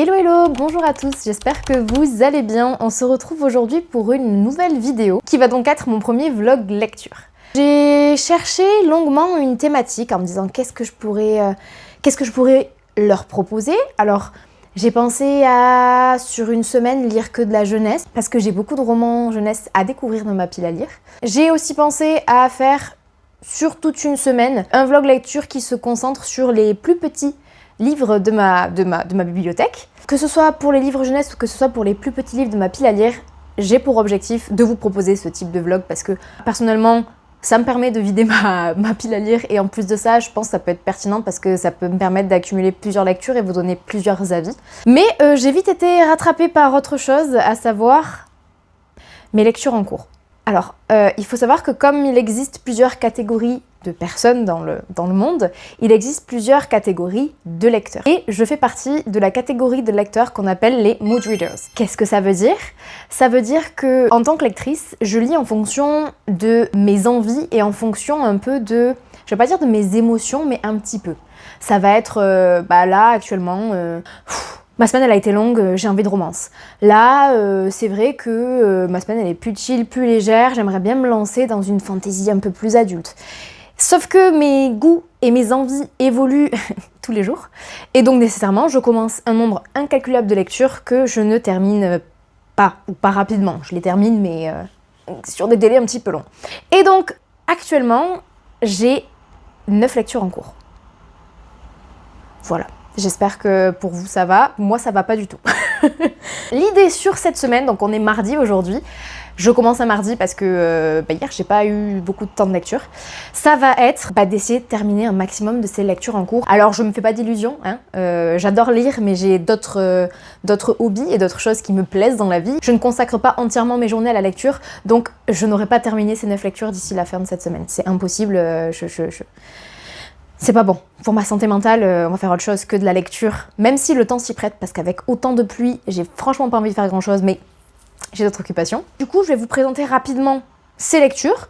Hello hello, bonjour à tous, j'espère que vous allez bien. On se retrouve aujourd'hui pour une nouvelle vidéo qui va donc être mon premier vlog lecture. J'ai cherché longuement une thématique en me disant qu'est-ce que je pourrais leur proposer. Alors j'ai pensé à sur une semaine lire que de la jeunesse parce que j'ai beaucoup de romans jeunesse à découvrir dans ma pile à lire. J'ai aussi pensé à faire sur toute une semaine un vlog lecture qui se concentre sur les plus petits livres de ma bibliothèque. Que ce soit pour les livres jeunesse ou que ce soit pour les plus petits livres de ma pile à lire, j'ai pour objectif de vous proposer ce type de vlog parce que personnellement, ça me permet de vider ma pile à lire et en plus de ça, je pense que ça peut être pertinent parce que ça peut me permettre d'accumuler plusieurs lectures et vous donner plusieurs avis. Mais j'ai vite été rattrapée par autre chose, à savoir mes lectures en cours. Alors, il faut savoir que comme il existe plusieurs catégories de personnes dans le monde, il existe plusieurs catégories de lecteurs. Et je fais partie de la catégorie de lecteurs qu'on appelle les mood readers. Qu'est-ce que ça veut dire? Ça veut dire que, en tant que lectrice, je lis en fonction de mes envies et en fonction un peu de, je vais pas dire de mes émotions, mais un petit peu. Ça va être, là, actuellement, ma semaine elle a été longue, j'ai envie de romance. Là, c'est vrai que ma semaine elle est plus chill, plus légère, j'aimerais bien me lancer dans une fantaisie un peu plus adulte. Sauf que mes goûts et mes envies évoluent tous les jours. Et donc nécessairement, je commence un nombre incalculable de lectures que je ne termine pas, ou pas rapidement. Je les termine, mais sur des délais un petit peu longs. Et donc, actuellement, j'ai 9 lectures en cours. Voilà. J'espère que pour vous ça va, moi ça va pas du tout. L'idée sur cette semaine, donc on est mardi aujourd'hui, je commence un mardi parce que hier j'ai pas eu beaucoup de temps de lecture, ça va être d'essayer de terminer un maximum de ces lectures en cours. Alors je me fais pas d'illusions, hein. J'adore lire mais j'ai d'autres hobbies et d'autres choses qui me plaisent dans la vie. Je ne consacre pas entièrement mes journées à la lecture, donc je n'aurai pas terminé ces 9 lectures d'ici la fin de cette semaine. C'est impossible, c'est pas bon. Pour ma santé mentale, on va faire autre chose que de la lecture, même si le temps s'y prête, parce qu'avec autant de pluie, j'ai franchement pas envie de faire grand chose, mais j'ai d'autres occupations. Du coup, je vais vous présenter rapidement ces lectures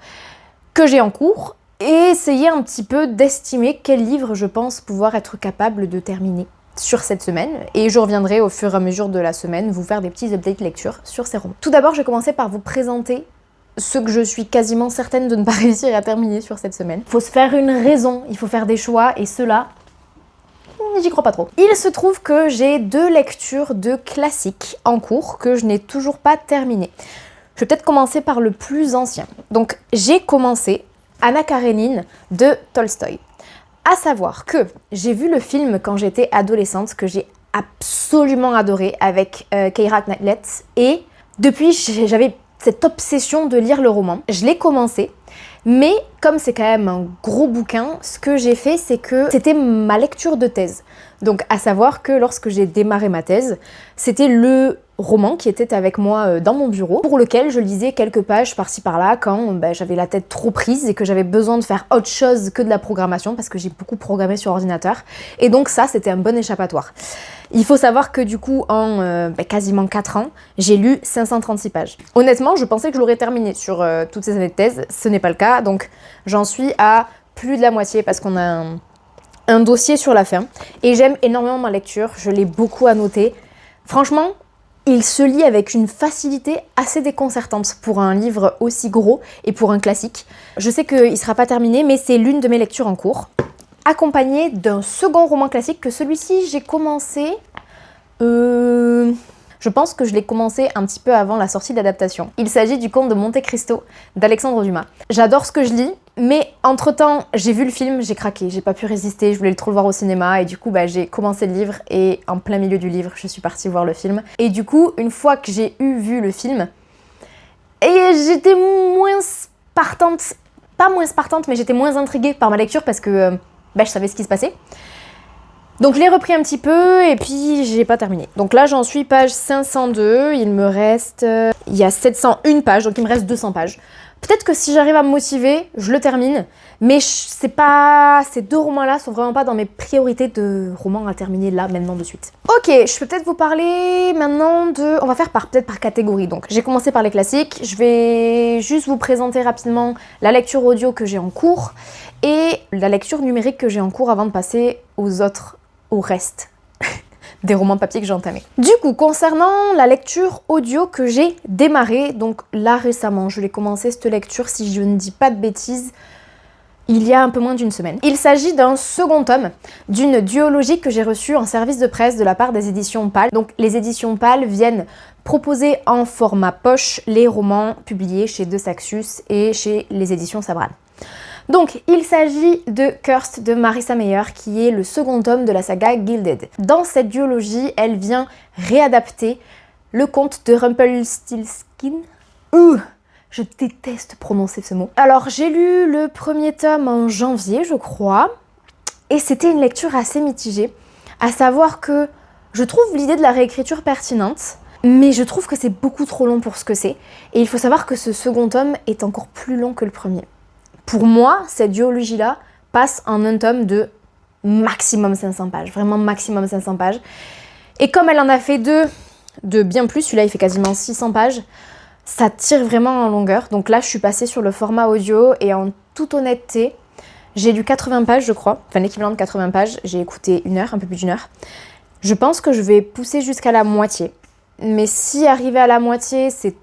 que j'ai en cours et essayer un petit peu d'estimer quel livre je pense pouvoir être capable de terminer sur cette semaine. Et je reviendrai au fur et à mesure de la semaine vous faire des petits updates lecture sur ces romans. Tout d'abord, je vais commencer par vous présenter ce que je suis quasiment certaine de ne pas réussir à terminer sur cette semaine. Il faut se faire une raison, il faut faire des choix, et cela, j'y crois pas trop. Il se trouve que j'ai 2 lectures de classiques en cours que je n'ai toujours pas terminées. Je vais peut-être commencer par le plus ancien. Donc j'ai commencé Anna Karénine de Tolstoï. À savoir que j'ai vu le film quand j'étais adolescente, que j'ai absolument adoré, avec Keira Knightley, et depuis j'avais cette obsession de lire le roman. Je l'ai commencé, mais comme c'est quand même un gros bouquin, ce que j'ai fait, c'est que c'était ma lecture de thèse. Donc à savoir que lorsque j'ai démarré ma thèse, c'était le roman qui était avec moi dans mon bureau, pour lequel je lisais quelques pages par-ci par-là quand j'avais la tête trop prise et que j'avais besoin de faire autre chose que de la programmation, parce que j'ai beaucoup programmé sur ordinateur. Et donc ça, c'était un bon échappatoire. Il faut savoir que du coup, en quasiment 4 ans, j'ai lu 536 pages. Honnêtement, je pensais que je l'aurais terminé sur toutes ces années de thèse. Ce n'est pas le cas, donc j'en suis à plus de la moitié parce qu'on a un dossier sur la fin. Et j'aime énormément ma lecture, je l'ai beaucoup annoté. Franchement, il se lit avec une facilité assez déconcertante pour un livre aussi gros et pour un classique. Je sais qu'il ne sera pas terminé, mais c'est l'une de mes lectures en cours, accompagné d'un second roman classique que celui-ci j'ai commencé... Je pense que je l'ai commencé un petit peu avant la sortie de l'adaptation. Il s'agit du Comte de Monte Cristo d'Alexandre Dumas. J'adore ce que je lis, mais entre-temps, j'ai vu le film, j'ai craqué, j'ai pas pu résister, je voulais trop le voir au cinéma et du coup, j'ai commencé le livre et en plein milieu du livre, je suis partie voir le film. Et du coup, une fois que j'ai vu le film, et j'étais moins partante, pas moins partante, mais j'étais moins intriguée par ma lecture parce que je savais ce qui se passait. Donc je l'ai repris un petit peu et puis j'ai pas terminé. Donc là j'en suis page 502, il me reste... il y a 701 pages, donc il me reste 200 pages. Peut-être que si j'arrive à me motiver, je le termine, mais c'est pas... ces 2 romans-là sont vraiment pas dans mes priorités de romans à terminer là, maintenant, de suite. Ok, je peux peut-être vous parler maintenant de... On va faire peut-être par catégorie. Donc j'ai commencé par les classiques, je vais juste vous présenter rapidement la lecture audio que j'ai en cours et la lecture numérique que j'ai en cours avant de passer au reste. des romans papier que j'ai entamés. Du coup, concernant la lecture audio que j'ai démarrée, donc là récemment, je l'ai commencé cette lecture, si je ne dis pas de bêtises, il y a un peu moins d'une semaine. Il s'agit d'un second tome d'une duologie que j'ai reçue en service de presse de la part des éditions PAL. Donc les éditions PAL viennent proposer en format poche les romans publiés chez De Saxus et chez les éditions Sabran. Donc il s'agit de Cursed de Marissa Meyer qui est le second tome de la saga Gilded. Dans cette duologie, elle vient réadapter le conte de Rumpelstiltskin. Je déteste prononcer ce mot. Alors j'ai lu le premier tome en janvier je crois et c'était une lecture assez mitigée, à savoir que je trouve l'idée de la réécriture pertinente mais je trouve que c'est beaucoup trop long pour ce que c'est et il faut savoir que ce second tome est encore plus long que le premier. Pour moi, cette duologie là passe en un tome de maximum 500 pages, vraiment maximum 500 pages et comme elle en a fait deux de bien plus, celui-là il fait quasiment 600 pages, ça tire vraiment en longueur, donc là je suis passée sur le format audio et en toute honnêteté, j'ai lu 80 pages je crois, enfin l'équivalent de 80 pages, j'ai écouté une heure, un peu plus d'une heure. Je pense que je vais pousser jusqu'à la moitié, mais si arriver à la moitié, c'est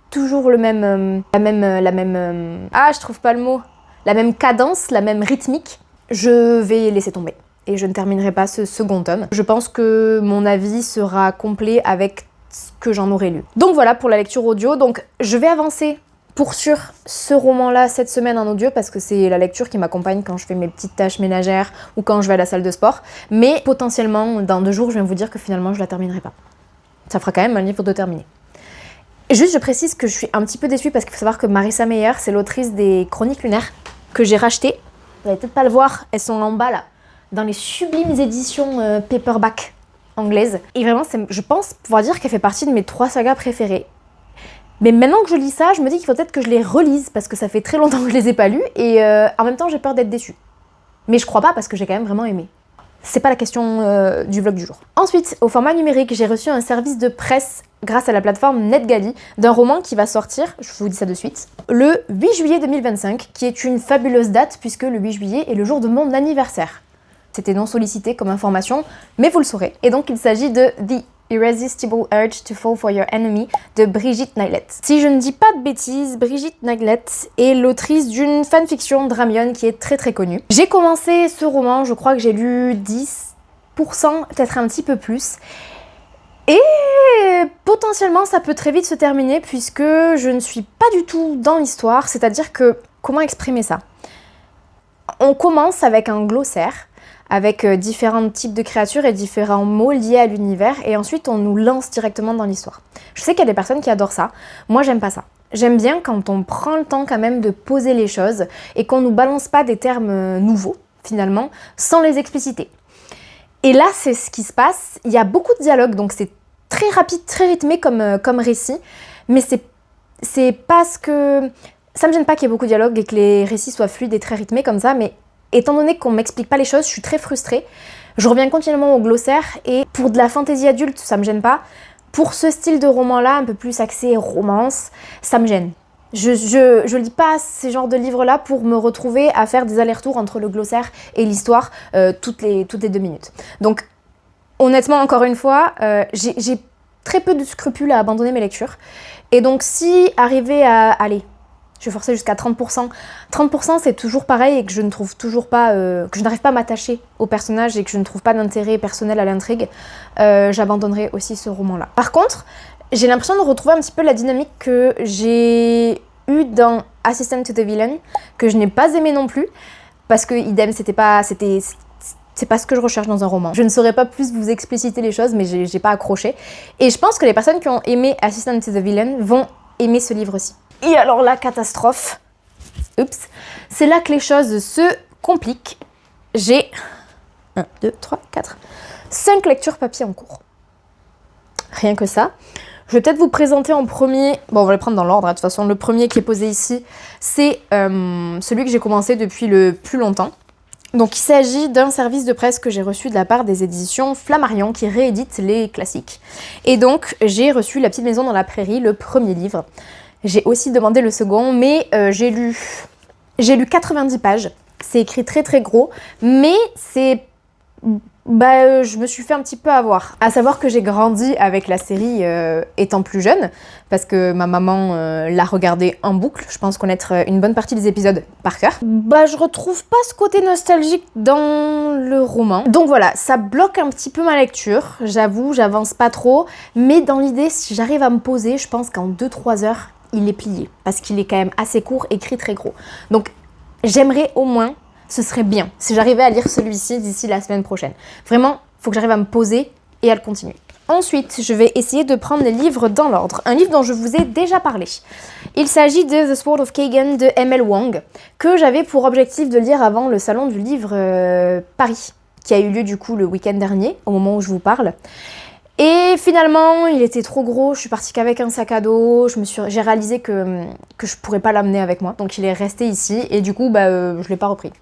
toujours le même, je trouve pas le mot, la même cadence, la même rythmique, je vais laisser tomber et je ne terminerai pas ce second tome. Je pense que mon avis sera complet avec ce que j'en aurais lu. Donc voilà pour la lecture audio, donc je vais avancer pour sûr ce roman-là cette semaine en audio parce que c'est la lecture qui m'accompagne quand je fais mes petites tâches ménagères ou quand je vais à la salle de sport, mais potentiellement dans 2 jours je viens vous dire que finalement je la terminerai pas. Ça fera quand même un livre de terminer. Juste je précise que je suis un petit peu déçue parce qu'il faut savoir que Marissa Meyer c'est l'autrice des Chroniques lunaires que j'ai rachetées. Vous allez peut-être pas le voir, elles sont en bas là, dans les sublimes éditions paperback anglaise. Et vraiment, je pense pouvoir dire qu'elle fait partie de mes 3 sagas préférées. Mais maintenant que je lis ça, je me dis qu'il faut peut-être que je les relise parce que ça fait très longtemps que je les ai pas lus et en même temps j'ai peur d'être déçue. Mais je crois pas parce que j'ai quand même vraiment aimé. C'est pas la question du vlog du jour. Ensuite, au format numérique, j'ai reçu un service de presse grâce à la plateforme NetGalley d'un roman qui va sortir, je vous dis ça de suite, le 8 juillet 2025, qui est une fabuleuse date puisque le 8 juillet est le jour de mon anniversaire. C'était non sollicité comme information, mais vous le saurez. Et donc il s'agit de The Irresistible Urge to Fall for Your Enemy de Brigitte Niglett. Si je ne dis pas de bêtises, Brigitte Niglett est l'autrice d'une fanfiction Dramion qui est très très connue. J'ai commencé ce roman, je crois que j'ai lu 10%, peut-être un petit peu plus. Et potentiellement ça peut très vite se terminer puisque je ne suis pas du tout dans l'histoire, c'est-à-dire que, comment exprimer ça? On commence avec un glossaire, avec différents types de créatures et différents mots liés à l'univers, et ensuite on nous lance directement dans l'histoire. Je sais qu'il y a des personnes qui adorent ça, moi j'aime pas ça. J'aime bien quand on prend le temps quand même de poser les choses, et qu'on nous balance pas des termes nouveaux, finalement, sans les expliciter. Et là c'est ce qui se passe, il y a beaucoup de dialogues, donc c'est très rapide, très rythmé comme récit, mais c'est parce que... Ça me gêne pas qu'il y ait beaucoup de dialogues et que les récits soient fluides et très rythmés comme ça, mais étant donné qu'on m'explique pas les choses, je suis très frustrée. Je reviens continuellement au glossaire et pour de la fantaisie adulte, ça me gêne pas. Pour ce style de roman-là, un peu plus axé romance, ça me gêne. Je lis pas ces genres de livres-là pour me retrouver à faire des allers-retours entre le glossaire et l'histoire toutes les 2 minutes. Donc honnêtement, encore une fois, j'ai très peu de scrupules à abandonner mes lectures. Et donc si arriver à... Allez, je vais forcer jusqu'à 30%. 30% c'est toujours pareil et que je ne trouve toujours pas... que je n'arrive pas à m'attacher au personnage et que je ne trouve pas d'intérêt personnel à l'intrigue, j'abandonnerai aussi ce roman-là. Par contre, j'ai l'impression de retrouver un petit peu la dynamique que j'ai eue dans Assistant to the Villain, que je n'ai pas aimé non plus, parce que idem, c'est pas ce que je recherche dans un roman. Je ne saurais pas plus vous expliciter les choses, mais j'ai pas accroché. Et je pense que les personnes qui ont aimé Assistant to the Villain vont aimer ce livre-ci. Et alors la catastrophe, oups, c'est là que les choses se compliquent. J'ai 1, 2, 3, 4, 5 lectures papier en cours. Rien que ça. Je vais peut-être vous présenter en premier, bon on va les prendre dans l'ordre, de toute façon le premier qui est posé ici, c'est celui que j'ai commencé depuis le plus longtemps. Donc il s'agit d'un service de presse que j'ai reçu de la part des éditions Flammarion qui rééditent les classiques. Et donc j'ai reçu La Petite Maison dans la Prairie, le premier livre. J'ai aussi demandé le second, mais j'ai lu 90 pages. C'est écrit très très gros, mais c'est je me suis fait un petit peu avoir. À savoir que j'ai grandi avec la série étant plus jeune, parce que ma maman l'a regardée en boucle. Je pense connaître une bonne partie des épisodes par cœur. Je retrouve pas ce côté nostalgique dans le roman. Donc voilà, ça bloque un petit peu ma lecture. J'avoue, j'avance pas trop. Mais dans l'idée, si j'arrive à me poser, je pense qu'en 2-3 heures, il est plié. Parce qu'il est quand même assez court, écrit très gros. Donc j'aimerais au moins... Ce serait bien si j'arrivais à lire celui-ci d'ici la semaine prochaine. Vraiment, il faut que j'arrive à me poser et à le continuer. Ensuite, je vais essayer de prendre les livres dans l'ordre. Un livre dont je vous ai déjà parlé. Il s'agit de The Sword of Kagan de M.L. Wang, que j'avais pour objectif de lire avant le salon du livre Paris, qui a eu lieu du coup le week-end dernier, au moment où je vous parle. Et finalement, il était trop gros, je suis partie qu'avec un sac à dos, j'ai réalisé que je pourrais pas l'amener avec moi, donc il est resté ici, et du coup, je l'ai pas repris.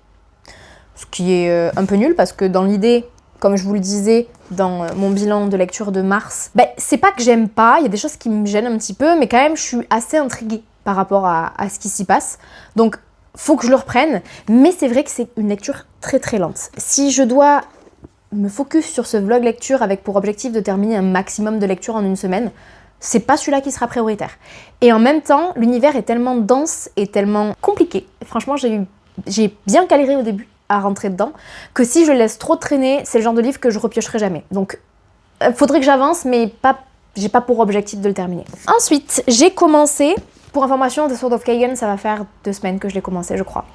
Ce qui est un peu nul, parce que dans l'idée, comme je vous le disais dans mon bilan de lecture de mars, c'est pas que j'aime pas, il y a des choses qui me gênent un petit peu, mais quand même, je suis assez intriguée par rapport à ce qui s'y passe. Donc, faut que je le reprenne, mais c'est vrai que c'est une lecture très très lente. Si je dois me focus sur ce vlog lecture avec pour objectif de terminer un maximum de lecture en une semaine, c'est pas celui-là qui sera prioritaire. Et en même temps, l'univers est tellement dense et tellement compliqué. Et franchement, j'ai bien galéré au début à rentrer dedans, que si je le laisse trop traîner, c'est le genre de livre que je repiocherai jamais. Donc, faudrait que j'avance, mais j'ai pas pour objectif de le terminer. Ensuite, j'ai commencé, pour information, The Sword of Kagan, ça va faire 2 semaines que je l'ai commencé, je crois.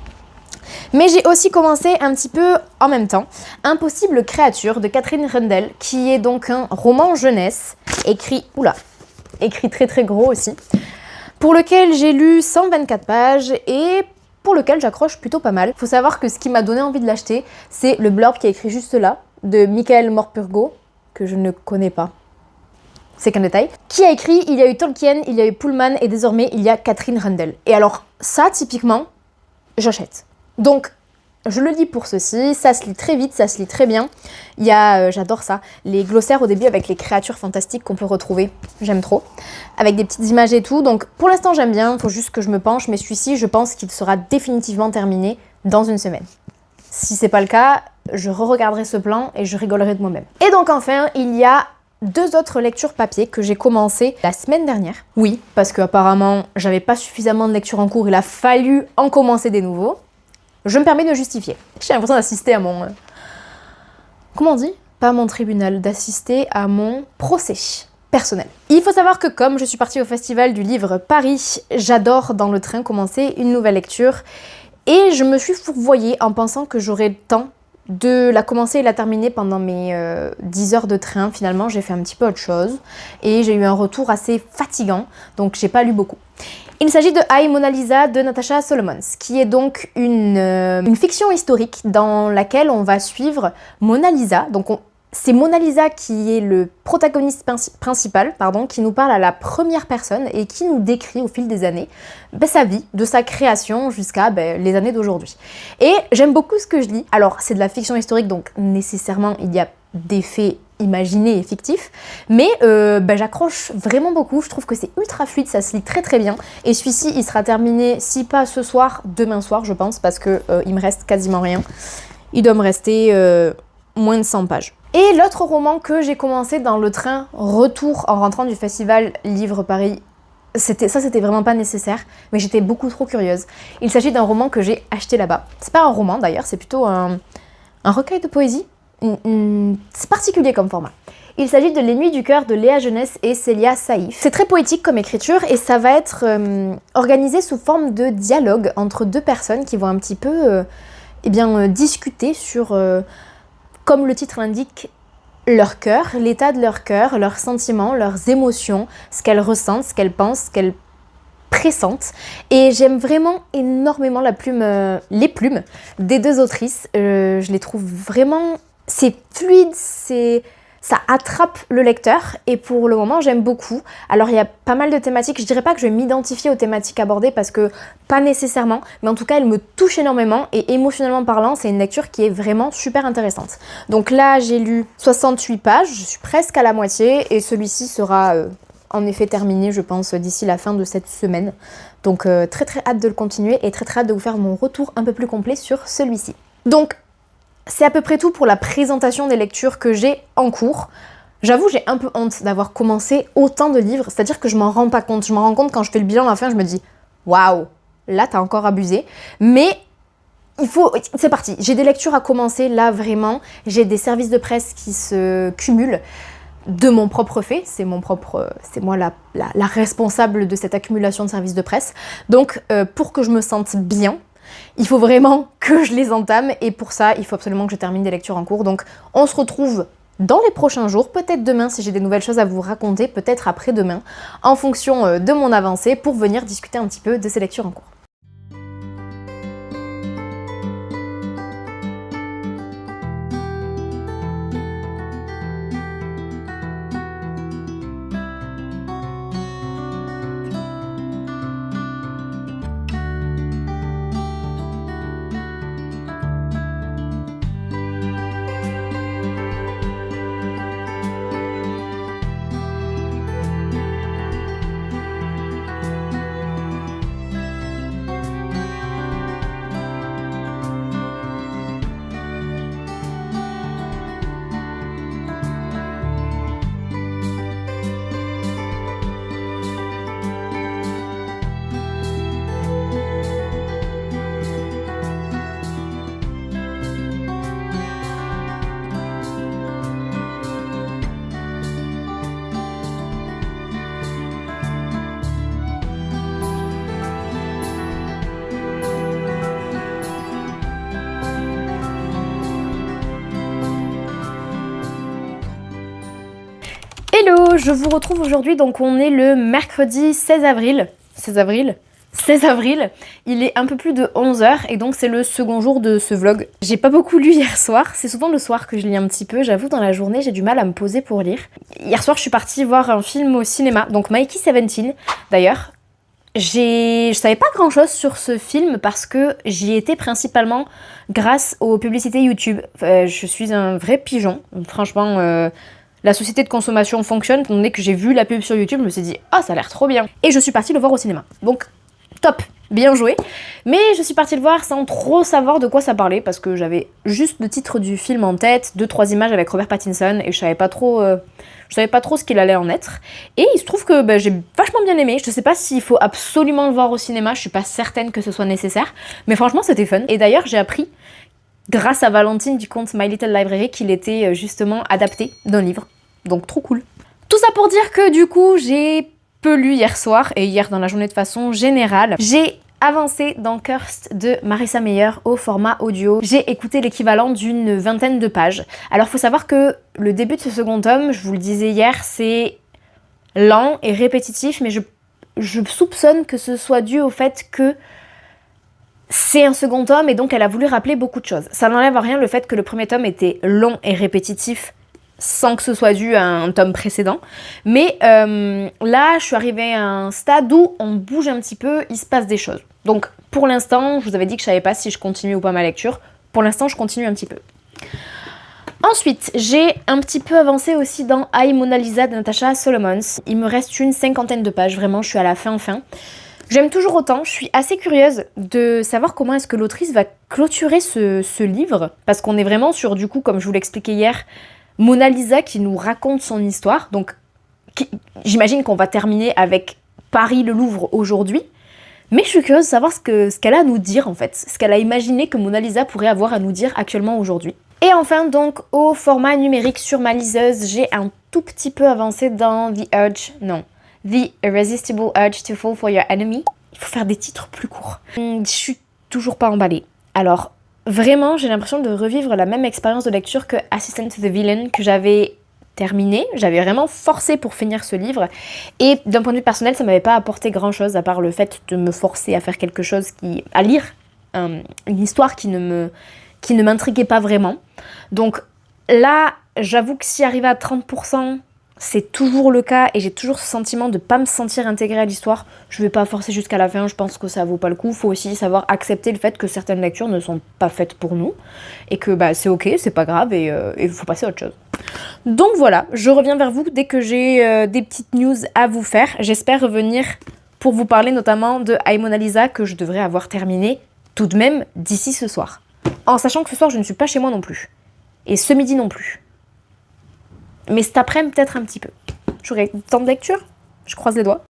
Mais j'ai aussi commencé un petit peu en même temps Impossible créature de Catherine Rundell, qui est donc un roman jeunesse écrit très très gros aussi, pour lequel j'ai lu 124 pages et pour lequel j'accroche plutôt pas mal. Faut savoir que ce qui m'a donné envie de l'acheter, c'est le blurb qui est écrit juste là, de Michael Morpurgo, que je ne connais pas. C'est qu'un détail. Qui a écrit, il y a eu Tolkien, il y a eu Pullman et désormais il y a Catherine Rundell. Et alors ça, typiquement, j'achète. Donc, je le lis pour ceci, ça se lit très vite, ça se lit très bien. Il y a, j'adore ça, les glossaires au début avec les créatures fantastiques qu'on peut retrouver, j'aime trop. Avec des petites images et tout, donc pour l'instant j'aime bien, il faut juste que je me penche, mais celui-ci, je pense qu'il sera définitivement terminé dans une semaine. Si c'est pas le cas, je re-regarderai ce plan et je rigolerai de moi-même. Et donc enfin, il y a 2 autres lectures papier que j'ai commencé la semaine dernière. Oui, parce qu'apparemment, j'avais pas suffisamment de lectures en cours, il a fallu en commencer des nouveaux. Je me permets de justifier. J'ai l'impression d'assister à mon... Comment on dit? Pas à mon tribunal, d'assister à mon procès personnel. Il faut savoir que comme je suis partie au Festival du Livre Paris, j'adore dans le train commencer une nouvelle lecture et je me suis fourvoyée en pensant que j'aurais le temps de la commencer et la terminer pendant mes 10 heures de train. Finalement, j'ai fait un petit peu autre chose et j'ai eu un retour assez fatigant, donc j'ai pas lu beaucoup. Il s'agit de I, Mona Lisa de Natasha Solomons, qui est donc une fiction historique dans laquelle on va suivre Mona Lisa. Donc c'est Mona Lisa qui est le protagoniste principal, qui nous parle à la première personne et qui nous décrit au fil des années sa vie, de sa création jusqu'à les années d'aujourd'hui. Et j'aime beaucoup ce que je lis. Alors c'est de la fiction historique, donc nécessairement il y a des faits imaginés et fictifs, mais j'accroche vraiment beaucoup, je trouve que c'est ultra fluide, ça se lit très très bien, et celui-ci il sera terminé, si pas ce soir, demain soir je pense, parce que il me reste quasiment rien, il doit me rester moins de 100 pages. Et l'autre roman que j'ai commencé dans le train retour en rentrant du Festival Livre Paris, c'était vraiment pas nécessaire, mais j'étais beaucoup trop curieuse. Il s'agit d'un roman que j'ai acheté là-bas, c'est pas un roman d'ailleurs, c'est plutôt un recueil de poésie. C'est particulier comme format. Il s'agit de Les Nuits du cœur de Léa Jeunesse et Célia Saïf. C'est très poétique comme écriture et ça va être organisé sous forme de dialogue entre 2 personnes qui vont un petit peu discuter sur, comme le titre l'indique, leur cœur, l'état de leur cœur, leurs sentiments, leurs émotions, ce qu'elles ressentent, ce qu'elles pensent, ce qu'elles pressentent. Et j'aime vraiment énormément les plumes des 2 autrices. Je les trouve vraiment... C'est fluide, ça attrape le lecteur et pour le moment j'aime beaucoup. Alors il y a pas mal de thématiques, je dirais pas que je vais m'identifier aux thématiques abordées parce que pas nécessairement, mais en tout cas elle me touche énormément et émotionnellement parlant c'est une lecture qui est vraiment super intéressante. Donc là j'ai lu 68 pages, je suis presque à la moitié et celui-ci sera en effet terminé je pense d'ici la fin de cette semaine. Donc très très hâte de le continuer et très très hâte de vous faire mon retour un peu plus complet sur celui-ci. Donc c'est à peu près tout pour la présentation des lectures que j'ai en cours. J'avoue, j'ai un peu honte d'avoir commencé autant de livres, c'est-à-dire que je m'en rends pas compte. Je m'en rends compte quand je fais le bilan à la fin, je me dis « Waouh, là t'as encore abusé ». Mais c'est parti, j'ai des lectures à commencer là vraiment, j'ai des services de presse qui se cumulent de mon propre fait, c'est moi la responsable de cette accumulation de services de presse. Donc pour que je me sente bien, il faut vraiment que je les entame et pour ça, il faut absolument que je termine des lectures en cours. Donc on se retrouve dans les prochains jours, peut-être demain si j'ai des nouvelles choses à vous raconter, peut-être après-demain, en fonction de mon avancée pour venir discuter un petit peu de ces lectures en cours. Hello, je vous retrouve aujourd'hui, donc on est le mercredi 16 avril. 16 avril, il est un peu plus de 11h et donc c'est le second jour de ce vlog. J'ai pas beaucoup lu hier soir, c'est souvent le soir que je lis un petit peu, j'avoue dans la journée j'ai du mal à me poser pour lire. Hier soir je suis partie voir un film au cinéma, donc Mikey 17 d'ailleurs. Je savais pas grand chose sur ce film parce que j'y étais principalement grâce aux publicités YouTube. Je suis un vrai pigeon, franchement... La société de consommation fonctionne, étant donné que j'ai vu la pub sur YouTube, je me suis dit « Ah, ça a l'air trop bien !» Et je suis partie le voir au cinéma. Donc, top, bien joué. Mais je suis partie le voir sans trop savoir de quoi ça parlait, parce que j'avais juste le titre du film en tête, 2-3 images avec Robert Pattinson, et je savais pas trop ce qu'il allait en être. Et il se trouve que j'ai vachement bien aimé. Je sais pas s'il faut absolument le voir au cinéma, je suis pas certaine que ce soit nécessaire, mais franchement c'était fun. Et d'ailleurs j'ai appris, grâce à Valentine du compte My Little Library, qu'il était justement adapté d'un livre. Donc trop cool. Tout ça pour dire que du coup, j'ai peu lu hier soir, et hier dans la journée de façon générale. J'ai avancé dans Cursed de Marissa Meyer au format audio. J'ai écouté l'équivalent d'une 20aine de pages. Alors faut savoir que le début de ce second tome, je vous le disais hier, c'est lent et répétitif, mais je soupçonne que ce soit dû au fait que c'est un second tome et donc elle a voulu rappeler beaucoup de choses. Ça n'enlève à rien le fait que le premier tome était long et répétitif sans que ce soit dû à un tome précédent. Mais là, je suis arrivée à un stade où on bouge un petit peu, il se passe des choses. Donc pour l'instant, je vous avais dit que je savais pas si je continue ou pas ma lecture. Pour l'instant, je continue un petit peu. Ensuite, j'ai un petit peu avancé aussi dans I, Mona Lisa de Natasha Solomons. Il me reste une 50aine de pages, vraiment, je suis à la fin. J'aime toujours autant, je suis assez curieuse de savoir comment est-ce que l'autrice va clôturer ce livre, parce qu'on est vraiment sur, du coup, comme je vous l'expliquais hier, Mona Lisa qui nous raconte son histoire, donc j'imagine qu'on va terminer avec Paris le Louvre aujourd'hui, mais je suis curieuse de savoir ce qu'elle a à nous dire en fait, ce qu'elle a imaginé que Mona Lisa pourrait avoir à nous dire actuellement aujourd'hui. Et enfin donc au format numérique sur ma liseuse, j'ai un tout petit peu avancé dans The Irresistible Urge to Fall for Your Enemy. Il faut faire des titres plus courts. Je suis toujours pas emballée. Alors, vraiment, j'ai l'impression de revivre la même expérience de lecture que Assistant to the Villain, que j'avais terminé. J'avais vraiment forcé pour finir ce livre. Et d'un point de vue personnel, ça m'avait pas apporté grand-chose, à part le fait de me forcer à faire quelque chose à lire une histoire qui ne m'intriguait pas vraiment. Donc là, j'avoue que si arrivé à 30%, c'est toujours le cas et j'ai toujours ce sentiment de pas me sentir intégrée à l'histoire. Je vais pas forcer jusqu'à la fin, je pense que ça vaut pas le coup. Faut aussi savoir accepter le fait que certaines lectures ne sont pas faites pour nous et que c'est ok, c'est pas grave et il faut passer à autre chose. Donc voilà, je reviens vers vous dès que j'ai des petites news à vous faire. J'espère revenir pour vous parler notamment de I, Mona Lisa que je devrais avoir terminé tout de même d'ici ce soir. En sachant que ce soir, je ne suis pas chez moi non plus. Et ce midi non plus. Mais cet après-midi, peut-être un petit peu. J'aurai le temps de lecture. Je croise les doigts.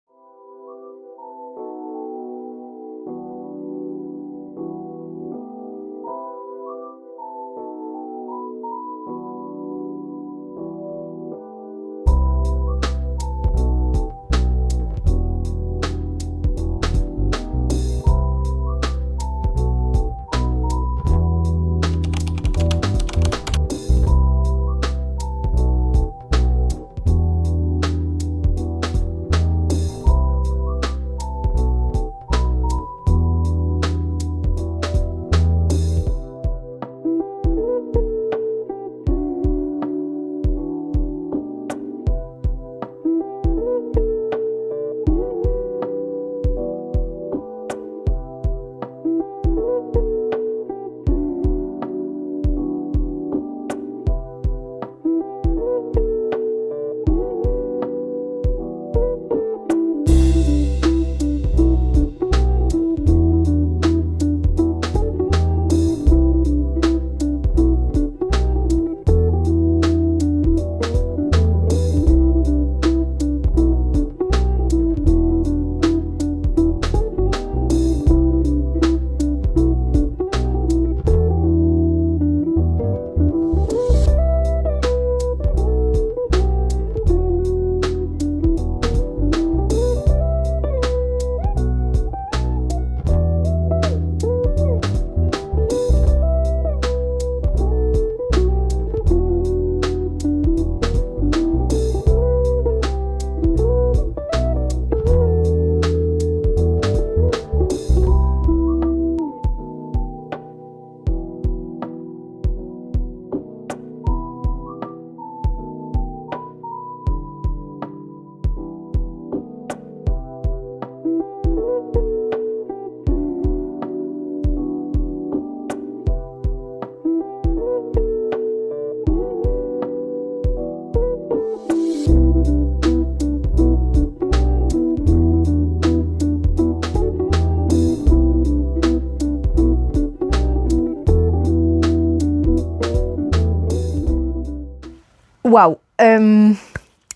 Waouh.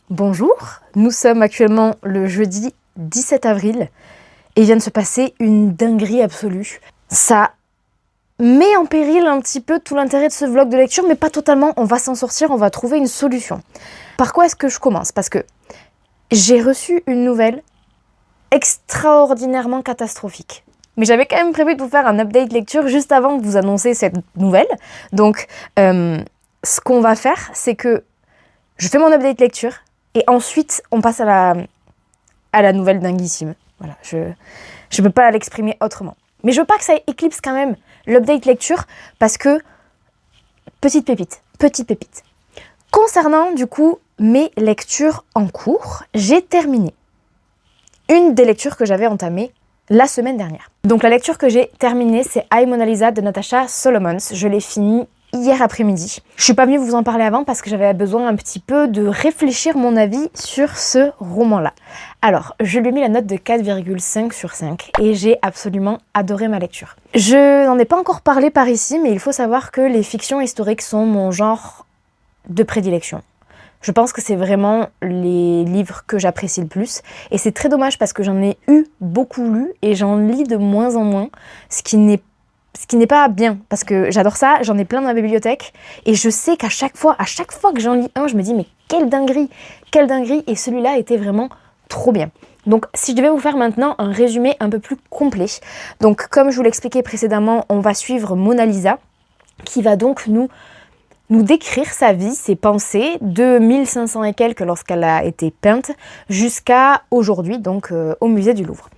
Bonjour, nous sommes actuellement le jeudi 17 avril et il vient de se passer une dinguerie absolue. Ça met en péril un petit peu tout l'intérêt de ce vlog de lecture, mais pas totalement, on va s'en sortir, on va trouver une solution. Par quoi est-ce que je commence? Parce que j'ai reçu une nouvelle extraordinairement catastrophique. Mais j'avais quand même prévu de vous faire un update lecture juste avant de vous annoncer cette nouvelle. Donc, ce qu'on va faire, c'est que je fais mon update lecture et ensuite on passe à la nouvelle dinguissime. Voilà, je peux pas l'exprimer autrement. Mais je veux pas que ça éclipse quand même l'update lecture parce que petite pépite. Concernant du coup mes lectures en cours, j'ai terminé une des lectures que j'avais entamées la semaine dernière. Donc la lecture que j'ai terminée, c'est I, Mona Lisa de Natasha Solomons. Je l'ai finie hier après-midi. Je suis pas venue vous en parler avant parce que j'avais besoin un petit peu de réfléchir mon avis sur ce roman-là. Alors, je lui ai mis la note de 4,5 sur 5 et j'ai absolument adoré ma lecture. Je n'en ai pas encore parlé par ici, mais il faut savoir que les fictions historiques sont mon genre de prédilection. Je pense que c'est vraiment les livres que j'apprécie le plus. Et c'est très dommage parce que j'en ai eu beaucoup lu et j'en lis de moins en moins, ce qui n'est pas bien, parce que j'adore ça, j'en ai plein dans ma bibliothèque, et je sais qu'à chaque fois que j'en lis un, je me dis mais quelle dinguerie, et celui-là était vraiment trop bien. Donc si je devais vous faire maintenant un résumé un peu plus complet, donc comme je vous l'expliquais précédemment, on va suivre Mona Lisa, qui va donc nous décrire sa vie, ses pensées, de 1500 et quelques lorsqu'elle a été peinte, jusqu'à aujourd'hui, donc au musée du Louvre.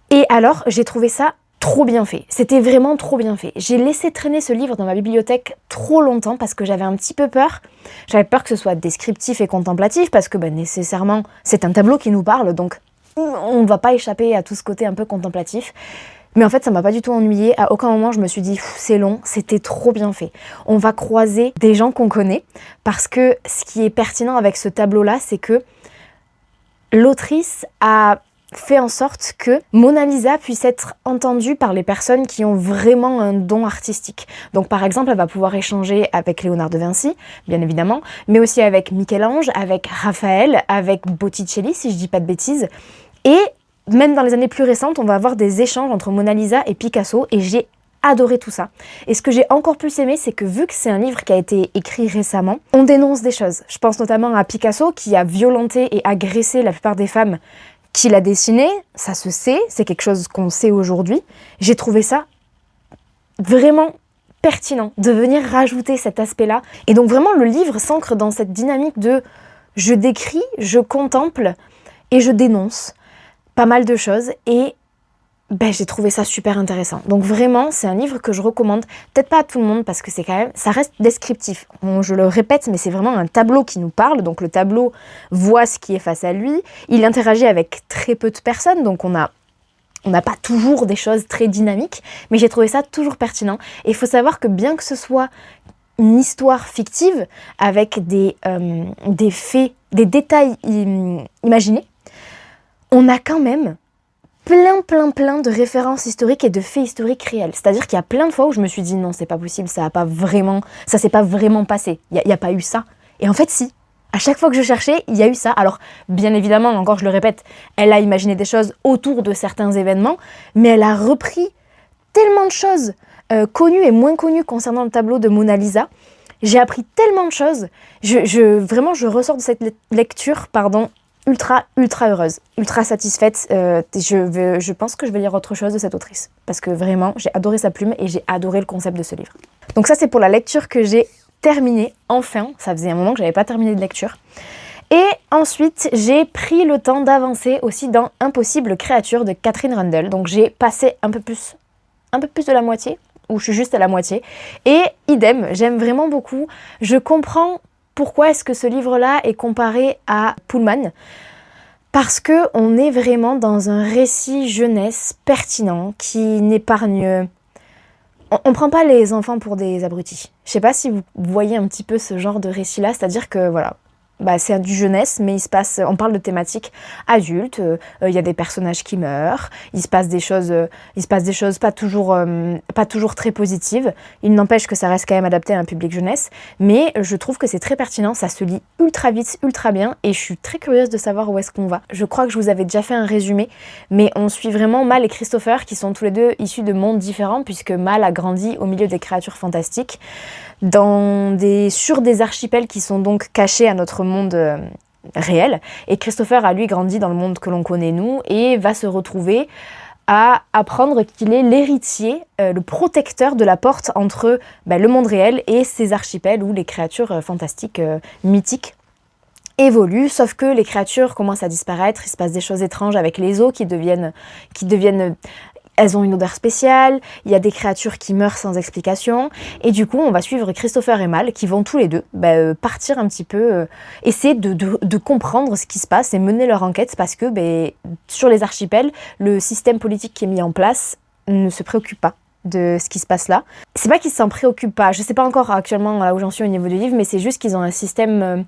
Et alors, j'ai trouvé ça trop bien fait. C'était vraiment trop bien fait. J'ai laissé traîner ce livre dans ma bibliothèque trop longtemps parce que j'avais un petit peu peur. J'avais peur que ce soit descriptif et contemplatif parce que nécessairement, c'est un tableau qui nous parle, donc on ne va pas échapper à tout ce côté un peu contemplatif. Mais en fait, ça m'a pas du tout ennuyée. À aucun moment, je me suis dit, c'est long, c'était trop bien fait. On va croiser des gens qu'on connaît parce que ce qui est pertinent avec ce tableau-là, c'est que l'autrice a fait en sorte que Mona Lisa puisse être entendue par les personnes qui ont vraiment un don artistique. Donc par exemple, elle va pouvoir échanger avec Léonard de Vinci, bien évidemment, mais aussi avec Michel-Ange, avec Raphaël, avec Botticelli, si je dis pas de bêtises. Et même dans les années plus récentes, on va avoir des échanges entre Mona Lisa et Picasso, et j'ai adoré tout ça. Et ce que j'ai encore plus aimé, c'est que vu que c'est un livre qui a été écrit récemment, on dénonce des choses. Je pense notamment à Picasso qui a violenté et agressé la plupart des femmes qu'il a dessinées. Ça se sait, c'est quelque chose qu'on sait aujourd'hui. J'ai trouvé ça vraiment pertinent de venir rajouter cet aspect-là. Et donc vraiment, le livre s'ancre dans cette dynamique de je décris, je contemple et je dénonce pas mal de choses. Et j'ai trouvé ça super intéressant. Donc vraiment, c'est un livre que je recommande. Peut-être pas à tout le monde parce que c'est quand même, ça reste descriptif. Bon, je le répète, mais c'est vraiment un tableau qui nous parle. Donc le tableau voit ce qui est face à lui. Il interagit avec très peu de personnes, donc on n'a pas toujours des choses très dynamiques. Mais j'ai trouvé ça toujours pertinent. Et il faut savoir que bien que ce soit une histoire fictive avec des faits, des détails imaginés, on a quand même plein de références historiques et de faits historiques réels. C'est-à-dire qu'il y a plein de fois où je me suis dit non, c'est pas possible, ça s'est pas vraiment passé. Il y a pas eu ça. Et en fait, si. À chaque fois que je cherchais, il y a eu ça. Alors, bien évidemment, encore je le répète, elle a imaginé des choses autour de certains événements, mais elle a repris tellement de choses connues et moins connues concernant le tableau de Mona Lisa. J'ai appris tellement de choses. Vraiment, je ressors de cette lecture, ultra heureuse, ultra satisfaite. Je pense que je vais lire autre chose de cette autrice. Parce que vraiment, j'ai adoré sa plume et j'ai adoré le concept de ce livre. Donc ça, c'est pour la lecture que j'ai terminée, enfin. Ça faisait un moment que j'avais pas terminé de lecture. Et ensuite, j'ai pris le temps d'avancer aussi dans Impossible créature de Catherine Rundell. Donc j'ai passé un peu plus de la moitié, ou je suis juste à la moitié. Et idem, j'aime vraiment beaucoup. Je comprends pourquoi est-ce que ce livre-là est comparé à Pullman. Parce qu'on est vraiment dans un récit jeunesse pertinent qui n'épargne... On prend pas les enfants pour des abrutis. Je sais pas si vous voyez un petit peu ce genre de récit-là, c'est-à-dire que voilà, c'est du jeunesse, mais on parle de thématiques adultes, il y a des personnages qui meurent, il se passe des choses pas toujours très positives. Il n'empêche que ça reste quand même adapté à un public jeunesse, mais je trouve que c'est très pertinent, ça se lit ultra vite, ultra bien, et je suis très curieuse de savoir où est-ce qu'on va. Je crois que je vous avais déjà fait un résumé, mais on suit vraiment Mal et Christopher, qui sont tous les deux issus de mondes différents, puisque Mal a grandi au milieu des créatures fantastiques, sur des archipels qui sont donc cachés à notre monde réel. Et Christopher a lui grandi dans le monde que l'on connaît nous et va se retrouver à apprendre qu'il est l'héritier, le protecteur de la porte entre le monde réel et ces archipels où les créatures fantastiques mythiques évoluent, sauf que les créatures commencent à disparaître, il se passe des choses étranges avec les eaux qui deviennent elles ont une odeur spéciale, il y a des créatures qui meurent sans explication, et du coup on va suivre Christopher et Mal qui vont tous les deux partir un petit peu, essayer de comprendre ce qui se passe et mener leur enquête, parce que sur les archipels, le système politique qui est mis en place ne se préoccupe pas de ce qui se passe là. C'est pas qu'ils s'en préoccupent pas, je sais pas encore actuellement là où j'en suis au niveau du livre, mais c'est juste qu'ils ont un système...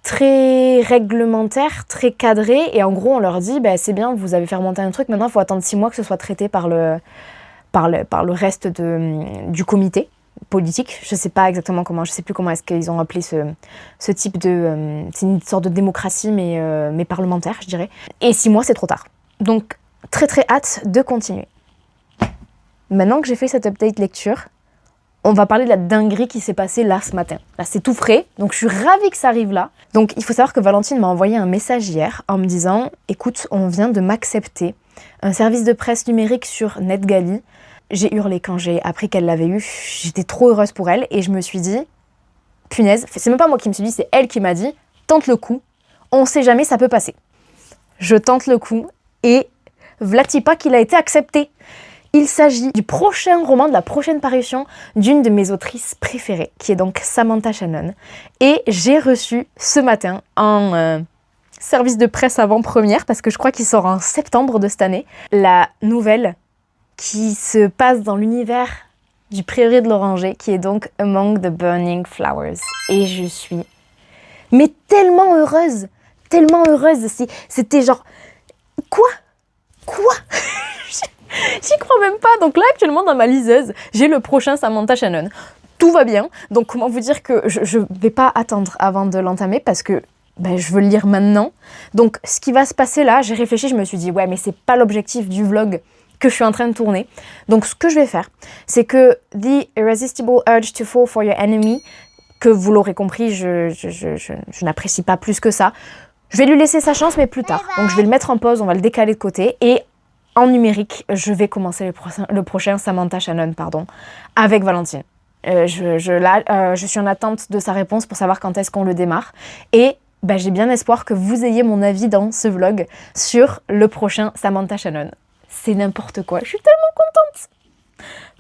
très réglementaire, très cadré, et en gros on leur dit c'est bien, vous avez fait remonter un truc, maintenant il faut attendre 6 mois que ce soit traité par le reste du comité politique. Je sais pas exactement comment, je sais plus comment est-ce qu'ils ont appelé ce type de... c'est une sorte de démocratie mais parlementaire, je dirais. Et 6 mois c'est trop tard. Donc très hâte de continuer. Maintenant que j'ai fait cette update lecture, on va parler de la dinguerie qui s'est passée là ce matin. Là, c'est tout frais, donc je suis ravie que ça arrive là. Donc il faut savoir que Valentine m'a envoyé un message hier en me disant « Écoute, on vient de m'accepter un service de presse numérique sur NetGalley ». J'ai hurlé quand j'ai appris qu'elle l'avait eu. J'étais trop heureuse pour elle et je me suis dit « Punaise, c'est même pas moi qui me suis dit, c'est elle qui m'a dit « Tente le coup, on sait jamais, ça peut passer ». Je tente le coup et vlati pas qu'il a été accepté. Il s'agit du prochain roman, de la prochaine parution d'une de mes autrices préférées, qui est donc Samantha Shannon. Et j'ai reçu ce matin en service de presse avant-première, parce que je crois qu'il sort en septembre de cette année, la nouvelle qui se passe dans l'univers du Prieuré de l'Oranger, qui est donc Among the Burning Flowers. Et je suis tellement heureuse. C'était genre... Quoi? Quoi? J'y crois même pas. Donc là, actuellement, dans ma liseuse, j'ai le prochain Samantha Shannon. Tout va bien. Donc, comment vous dire que je vais pas attendre avant de l'entamer parce que je veux le lire maintenant. Donc, ce qui va se passer là, j'ai réfléchi, je me suis dit, ouais, mais c'est pas l'objectif du vlog que je suis en train de tourner. Donc, ce que je vais faire, c'est que The Irresistible Urge to Fall for Your Enemy, que vous l'aurez compris, je n'apprécie pas plus que ça. Je vais lui laisser sa chance, mais plus tard. Donc, je vais le mettre en pause, on va le décaler de côté. Et en numérique, je vais commencer le prochain Samantha Shannon, avec Valentine. Je suis en attente de sa réponse pour savoir quand est-ce qu'on le démarre. Et j'ai bien espoir que vous ayez mon avis dans ce vlog sur le prochain Samantha Shannon. C'est n'importe quoi, je suis tellement contente.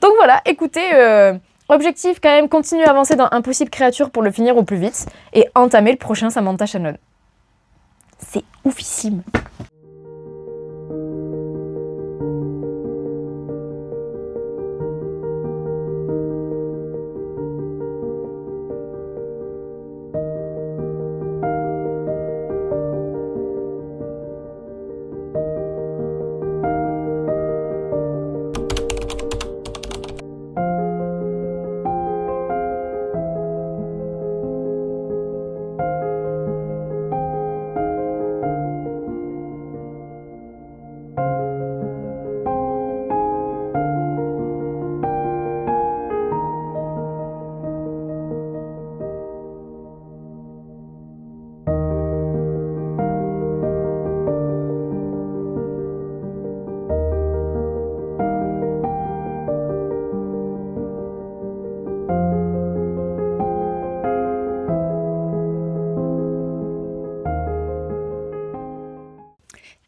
Donc voilà, écoutez, objectif quand même, continuer à avancer dans Impossible Créature pour le finir au plus vite et entamer le prochain Samantha Shannon. C'est oufissime.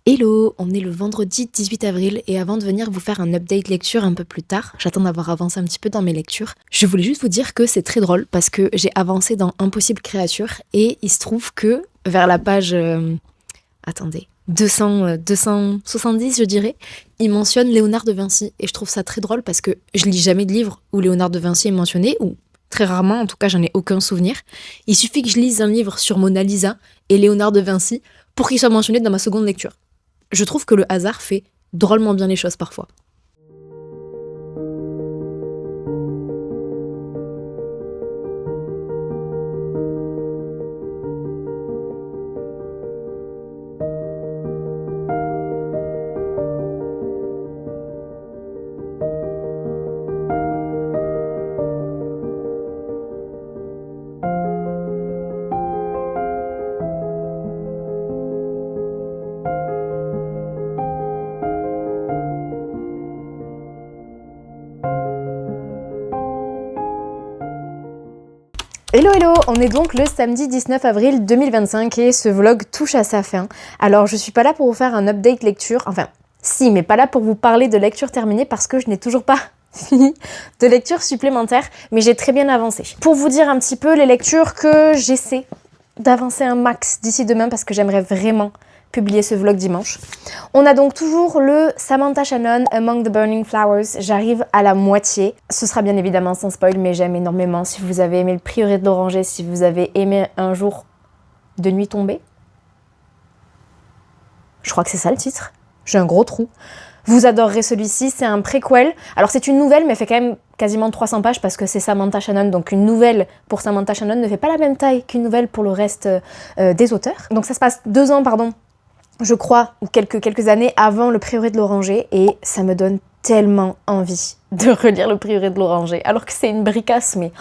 Hello, on est le vendredi 18 avril et avant de venir vous faire un update lecture un peu plus tard, j'attends d'avoir avancé un petit peu dans mes lectures, je voulais juste vous dire que c'est très drôle parce que j'ai avancé dans Impossible Créature et il se trouve que vers la page... attendez... 270 je dirais, il mentionne Léonard de Vinci et je trouve ça très drôle parce que je lis jamais de livre où Léonard de Vinci est mentionné, ou très rarement, en tout cas j'en ai aucun souvenir. Il suffit que je lise un livre sur Mona Lisa et Léonard de Vinci pour qu'il soit mentionné dans ma seconde lecture. Je trouve que le hasard fait drôlement bien les choses parfois. Hello hello, on est donc le samedi 19 avril 2025 et ce vlog touche à sa fin. Alors je suis pas là pour vous faire un update lecture, enfin si, mais pas là pour vous parler de lecture terminée parce que je n'ai toujours pas fini de lecture supplémentaire, mais j'ai très bien avancé. Pour vous dire un petit peu les lectures que j'essaie d'avancer un max d'ici demain parce que j'aimerais vraiment publier ce vlog dimanche. On a donc toujours le Samantha Shannon Among the Burning Flowers. J'arrive à la moitié. Ce sera bien évidemment sans spoil, mais j'aime énormément. Si vous avez aimé Le Prieuré de l'Oranger, si vous avez aimé Un jour de nuit tombée, je crois que c'est ça le titre. J'ai un gros trou. Vous adorerez celui-ci, c'est un préquel. Alors c'est une nouvelle, mais elle fait quand même quasiment 300 pages parce que c'est Samantha Shannon. Donc une nouvelle pour Samantha Shannon ne fait pas la même taille qu'une nouvelle pour le reste des auteurs. Donc ça se passe 2 ans, je crois, ou quelques années avant Le Prieuré de l'Oranger, et ça me donne tellement envie de relire Le Prieuré de l'Oranger, alors que c'est une bricasse, mais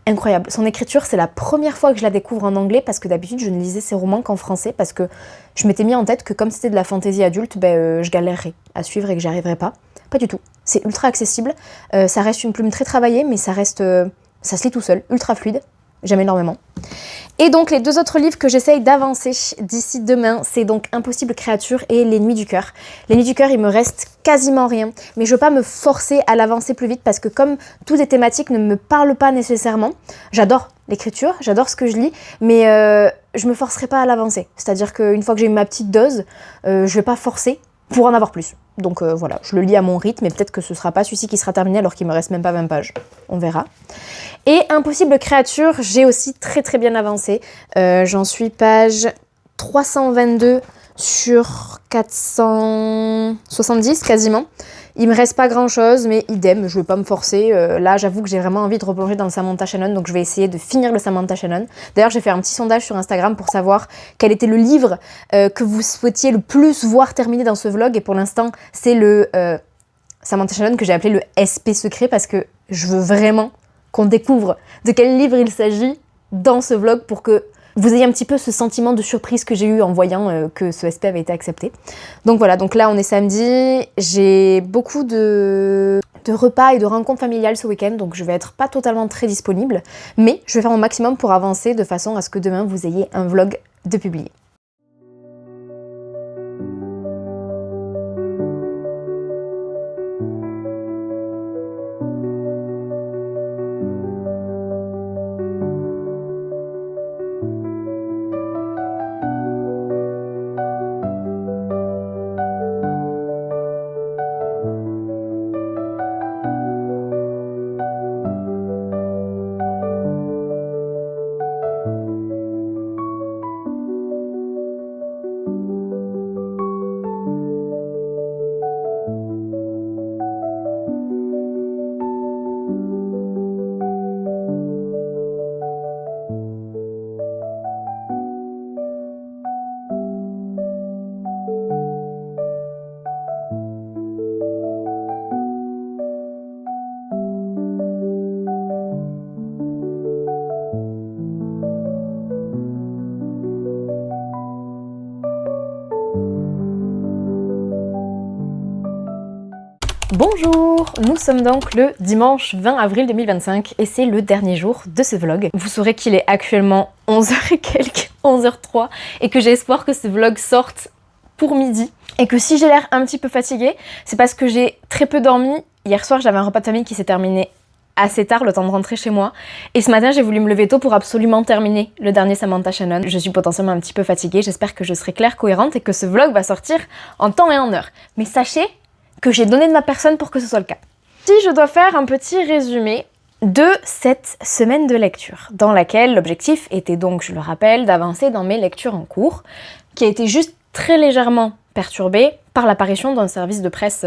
incroyable. Son écriture, c'est la première fois que je la découvre en anglais, parce que d'habitude, je ne lisais ses romans qu'en français, parce que je m'étais mis en tête que comme c'était de la fantaisie adulte, je galérerais à suivre et que j'y arriverais pas. Pas du tout. C'est ultra accessible, ça reste une plume très travaillée, mais ça se lit tout seul, ultra fluide. J'aime énormément. Et donc les 2 autres livres que j'essaye d'avancer d'ici demain, c'est donc Impossible Créature et Les Nuits du Cœur. Les Nuits du Cœur, il me reste quasiment rien, mais je veux pas me forcer à l'avancer plus vite parce que comme toutes les thématiques ne me parlent pas nécessairement, j'adore l'écriture, j'adore ce que je lis, mais je me forcerai pas à l'avancer. C'est-à-dire qu'une fois que j'ai eu ma petite dose, je vais pas forcer pour en avoir plus. Donc voilà, je le lis à mon rythme et peut-être que ce sera pas celui-ci qui sera terminé alors qu'il me reste même pas 20 pages. On verra. Et Impossible Créature, j'ai aussi très très bien avancé. J'en suis page 322 sur 470 quasiment. Il me reste pas grand chose, mais idem, je vais pas me forcer. Là, j'avoue que j'ai vraiment envie de replonger dans le Samantha Shannon, donc je vais essayer de finir le Samantha Shannon. D'ailleurs, j'ai fait un petit sondage sur Instagram pour savoir quel était le livre que vous souhaitiez le plus voir terminé dans ce vlog, et pour l'instant, c'est le Samantha Shannon que j'ai appelé le SP secret, parce que je veux vraiment qu'on découvre de quel livre il s'agit dans ce vlog pour que vous ayez un petit peu ce sentiment de surprise que j'ai eu en voyant que ce SP avait été accepté. Donc voilà, donc là on est samedi, j'ai beaucoup de repas et de rencontres familiales ce week-end, donc je vais être pas totalement très disponible, mais je vais faire mon maximum pour avancer de façon à ce que demain vous ayez un vlog de publié. Bonjour, nous sommes donc le dimanche 20 avril 2025 et c'est le dernier jour de ce vlog. Vous saurez qu'il est actuellement 11h et quelques, 11h03, et que j'ai espoir que ce vlog sorte pour midi. Et que si j'ai l'air un petit peu fatiguée, c'est parce que j'ai très peu dormi. Hier soir, j'avais un repas de famille qui s'est terminé assez tard, le temps de rentrer chez moi. Et ce matin, j'ai voulu me lever tôt pour absolument terminer le dernier Samantha Shannon. Je suis potentiellement un petit peu fatiguée, j'espère que je serai claire, cohérente et que ce vlog va sortir en temps et en heure. Mais sachez que j'ai donné de ma personne pour que ce soit le cas. Si je dois faire un petit résumé de cette semaine de lecture, dans laquelle l'objectif était donc, je le rappelle, d'avancer dans mes lectures en cours, qui a été juste très légèrement perturbée par l'apparition d'un service de presse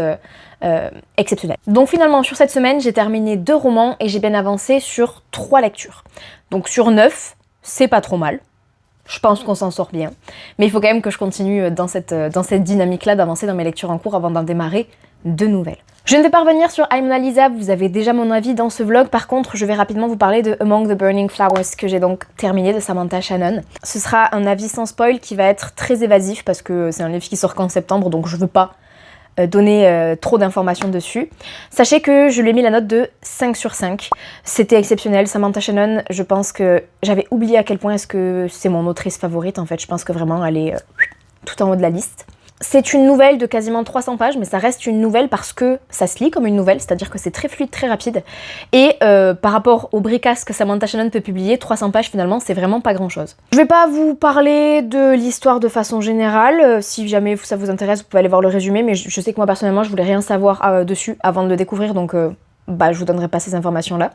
exceptionnel. Donc finalement, sur cette semaine, j'ai terminé 2 romans et j'ai bien avancé sur 3 lectures. Donc sur 9, c'est pas trop mal. Je pense qu'on s'en sort bien. Mais il faut quand même que je continue dans cette dynamique-là d'avancer dans mes lectures en cours avant d'en démarrer de nouvelles. Je ne vais pas revenir sur I'm Mona Lisa, vous avez déjà mon avis dans ce vlog. Par contre, je vais rapidement vous parler de Among the Burning Flowers que j'ai donc terminé de Samantha Shannon. Ce sera un avis sans spoil qui va être très évasif parce que c'est un livre qui sort qu'en septembre, donc je veux pas donner trop d'informations dessus. Sachez que je lui ai mis la note de 5 sur 5. C'était exceptionnel. Samantha Shannon, je pense que j'avais oublié à quel point est-ce que c'est mon autrice favorite en fait. Je pense que vraiment elle est tout en haut de la liste. C'est une nouvelle de quasiment 300 pages, mais ça reste une nouvelle parce que ça se lit comme une nouvelle, c'est-à-dire que c'est très fluide, très rapide. Et par rapport au bricasse que Samantha Shannon peut publier, 300 pages finalement, c'est vraiment pas grand-chose. Je vais pas vous parler de l'histoire de façon générale. Si jamais ça vous intéresse, vous pouvez aller voir le résumé, mais je sais que moi personnellement, je voulais rien savoir dessus avant de le découvrir, donc je vous donnerai pas ces informations-là.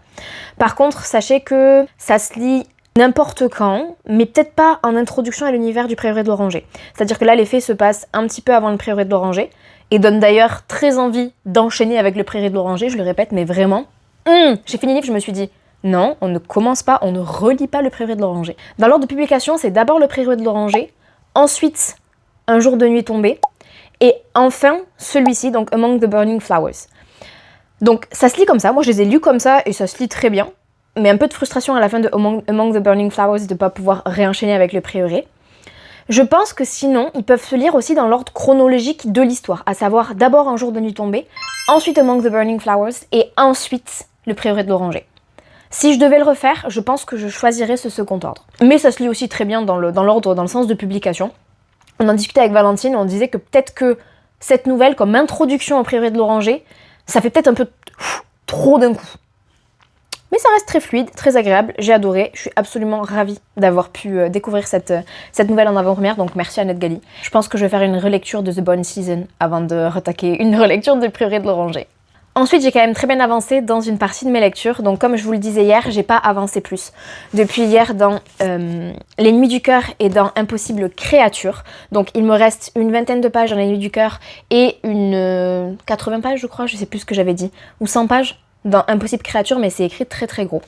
Par contre, sachez que ça se lit n'importe quand, mais peut-être pas en introduction à l'univers du Prieuré de l'Oranger. C'est-à-dire que là, les faits se passent un petit peu avant le Prieuré de l'Oranger, et donnent d'ailleurs très envie d'enchaîner avec le Prieuré de l'Oranger, je le répète, mais vraiment, j'ai fini le livre, je me suis dit, non, on ne commence pas, on ne relit pas le Prieuré de l'Oranger. Dans l'ordre de publication, c'est d'abord le Prieuré de l'Oranger, ensuite Un jour de nuit tombé, et enfin celui-ci, donc Among the Burning Flowers. Donc ça se lit comme ça, moi je les ai lus comme ça, et ça se lit très bien. Mais un peu de frustration à la fin de Among the Burning Flowers de ne pas pouvoir réenchaîner avec le Prieuré. Je pense que sinon, ils peuvent se lire aussi dans l'ordre chronologique de l'histoire, à savoir d'abord Un jour de nuit tombée, ensuite Among the Burning Flowers, et ensuite le Prieuré de l'Oranger. Si je devais le refaire, je pense que je choisirais ce second ordre. Mais ça se lit aussi très bien dans l'ordre, dans le sens de publication. On en discutait avec Valentine, on disait que peut-être que cette nouvelle, comme introduction au Prieuré de l'Oranger, ça fait peut-être un peu trop d'un coup. Mais ça reste très fluide, très agréable, j'ai adoré, je suis absolument ravie d'avoir pu découvrir cette nouvelle en avant-première, donc merci Annette Gali. Je pense que je vais faire une relecture de The Bone Season avant de retaquer une relecture de Prieuré de l'Oranger. Ensuite, j'ai quand même très bien avancé dans une partie de mes lectures. Donc comme je vous le disais hier, j'ai pas avancé plus. Depuis hier dans Les Nuits du Cœur et dans Impossible Créature. Donc il me reste une vingtaine de pages dans Les Nuits du Cœur et une 80 pages je crois, je sais plus ce que j'avais dit. Ou 100 pages dans Impossible Créature, mais c'est écrit très très gros.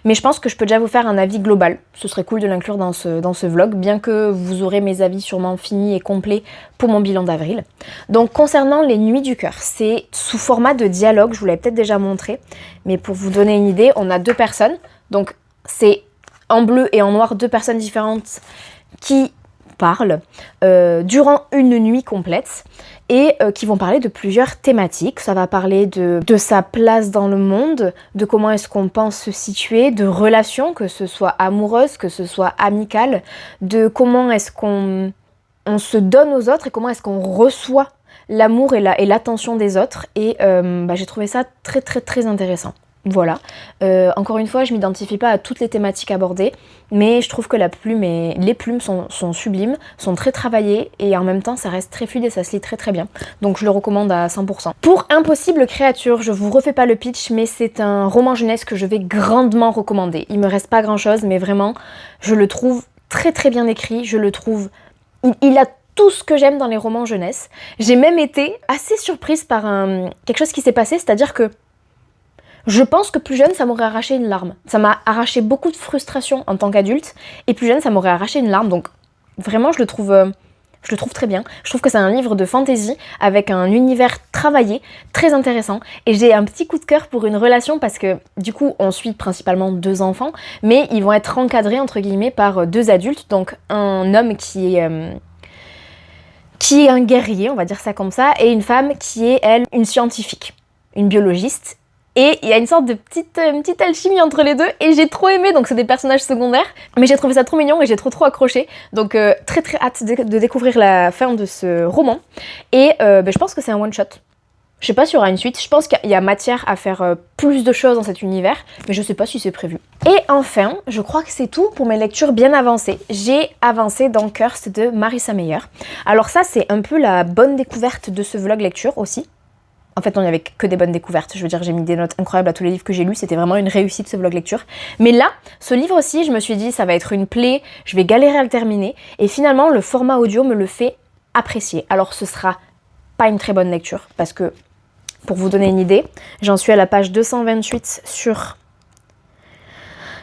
Mais je pense que je peux déjà vous faire un avis global. Ce serait cool de l'inclure dans ce vlog, bien que vous aurez mes avis sûrement finis et complets pour mon bilan d'avril. Donc concernant Les Nuits du Cœur, c'est sous format de dialogue, je vous l'avais peut-être déjà montré, mais pour vous donner une idée, on a deux personnes. Donc c'est en bleu et en noir, deux personnes différentes qui parlent durant une nuit complète et qui vont parler de plusieurs thématiques. Ça va parler de sa place dans le monde, de comment est-ce qu'on pense se situer, de relations, que ce soit amoureuses, que ce soit amicales, de comment est-ce qu'on se donne aux autres et comment est-ce qu'on reçoit l'amour et l'attention des autres. Et j'ai trouvé ça très très très intéressant. Voilà, encore une fois, je m'identifie pas à toutes les thématiques abordées, mais je trouve que les plumes sont sublimes, sont très travaillées et en même temps ça reste très fluide et ça se lit très très bien. Donc je le recommande à 100%. Pour Impossible Créature, je vous refais pas le pitch, mais c'est un roman jeunesse que je vais grandement recommander. Il me reste pas grand chose, mais vraiment, je le trouve très très bien écrit, je le trouve... Il a tout ce que j'aime dans les romans jeunesse. J'ai même été assez surprise par quelque chose qui s'est passé, c'est-à-dire que je pense que plus jeune, ça m'aurait arraché une larme. Ça m'a arraché beaucoup de frustration en tant qu'adulte. Et plus jeune, ça m'aurait arraché une larme. Donc vraiment, je le trouve très bien. Je trouve que c'est un livre de fantasy avec un univers travaillé, très intéressant. Et j'ai un petit coup de cœur pour une relation parce que du coup, on suit principalement deux enfants. Mais ils vont être encadrés, entre guillemets, par deux adultes. Donc un homme qui est un guerrier, on va dire ça comme ça. Et une femme qui est, elle, une scientifique, une biologiste. Et il y a une sorte de petite alchimie entre les deux et j'ai trop aimé, donc c'est des personnages secondaires, mais j'ai trouvé ça trop mignon et j'ai trop accroché, donc très très hâte de découvrir la fin de ce roman. Et je pense que c'est un one shot. Je sais pas s'il y aura une suite, je pense qu'il y a matière à faire plus de choses dans cet univers, mais je sais pas si c'est prévu. Et enfin, je crois que c'est tout pour mes lectures bien avancées. J'ai avancé dans Cursed de Marissa Meyer. Alors ça, c'est un peu la bonne découverte de ce vlog lecture aussi. En fait, non, il n'y avait que des bonnes découvertes. Je veux dire, j'ai mis des notes incroyables à tous les livres que j'ai lus. C'était vraiment une réussite, ce vlog lecture. Mais là, ce livre aussi, je me suis dit, ça va être une plaie. Je vais galérer à le terminer. Et finalement, le format audio me le fait apprécier. Alors, ce sera pas une très bonne lecture. Parce que, pour vous donner une idée, j'en suis à la page 228 sur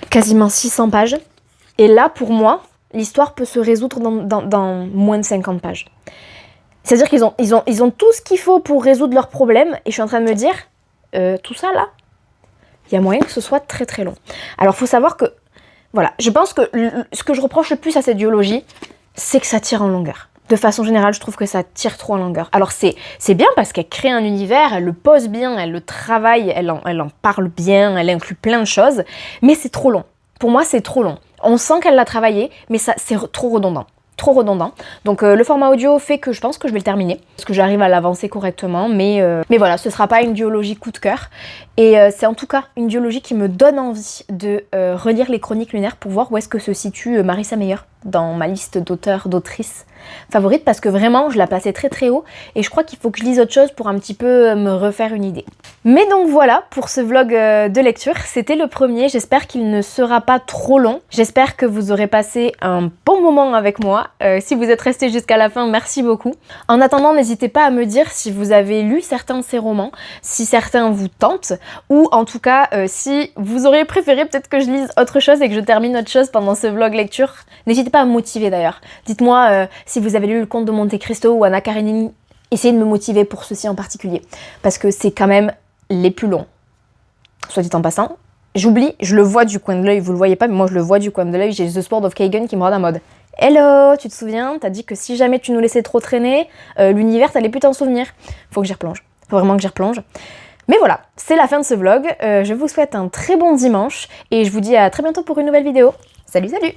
quasiment 600 pages. Et là, pour moi, l'histoire peut se résoudre dans moins de 50 pages. C'est-à-dire qu'ils ont tout ce qu'il faut pour résoudre leurs problèmes et je suis en train de me dire, tout ça là, il y a moyen que ce soit très très long. Alors il faut savoir que, voilà, je pense que ce que je reproche le plus à cette duologie, c'est que ça tire en longueur. De façon générale, je trouve que ça tire trop en longueur. Alors c'est bien parce qu'elle crée un univers, elle le pose bien, elle le travaille, elle en parle bien, elle inclut plein de choses, mais c'est trop long. Pour moi, c'est trop long. On sent qu'elle l'a travaillé, mais c'est trop redondant. Trop redondant. Donc le format audio fait que je pense que je vais le terminer parce que j'arrive à l'avancer correctement, mais voilà, ce sera pas une duologie coup de cœur et c'est en tout cas une duologie qui me donne envie de relire les Chroniques lunaires pour voir où est-ce que se situe Marissa Meyer dans ma liste d'auteurs, d'autrices favorites parce que vraiment je la plaçais très très haut et je crois qu'il faut que je lise autre chose pour un petit peu me refaire une idée. Mais donc voilà pour ce vlog de lecture, c'était le premier, j'espère qu'il ne sera pas trop long, j'espère que vous aurez passé un bon moment avec moi, si vous êtes resté jusqu'à la fin, merci beaucoup. En attendant, n'hésitez pas à me dire si vous avez lu certains de ces romans, si certains vous tentent, ou en tout cas si vous auriez préféré peut-être que je lise autre chose et que je termine autre chose pendant ce vlog lecture. N'hésitez pas à me motiver d'ailleurs, dites-moi si vous avez lu Le Comte de Monte Cristo ou Anna Karenine, essayez de me motiver pour ceci en particulier, parce que c'est quand même les plus longs, soit dit en passant. J'oublie, je le vois du coin de l'œil, vous le voyez pas, mais moi je le vois du coin de l'œil, j'ai The Sword of Kagan qui me regarde en mode « Hello, tu te souviens, t'as dit que si jamais tu nous laissais trop traîner, l'univers t'allais plus t'en souvenir. » Faut que j'y replonge, faut vraiment que j'y replonge. Mais voilà, c'est la fin de ce vlog, je vous souhaite un très bon dimanche, et je vous dis à très bientôt pour une nouvelle vidéo. Salut, salut!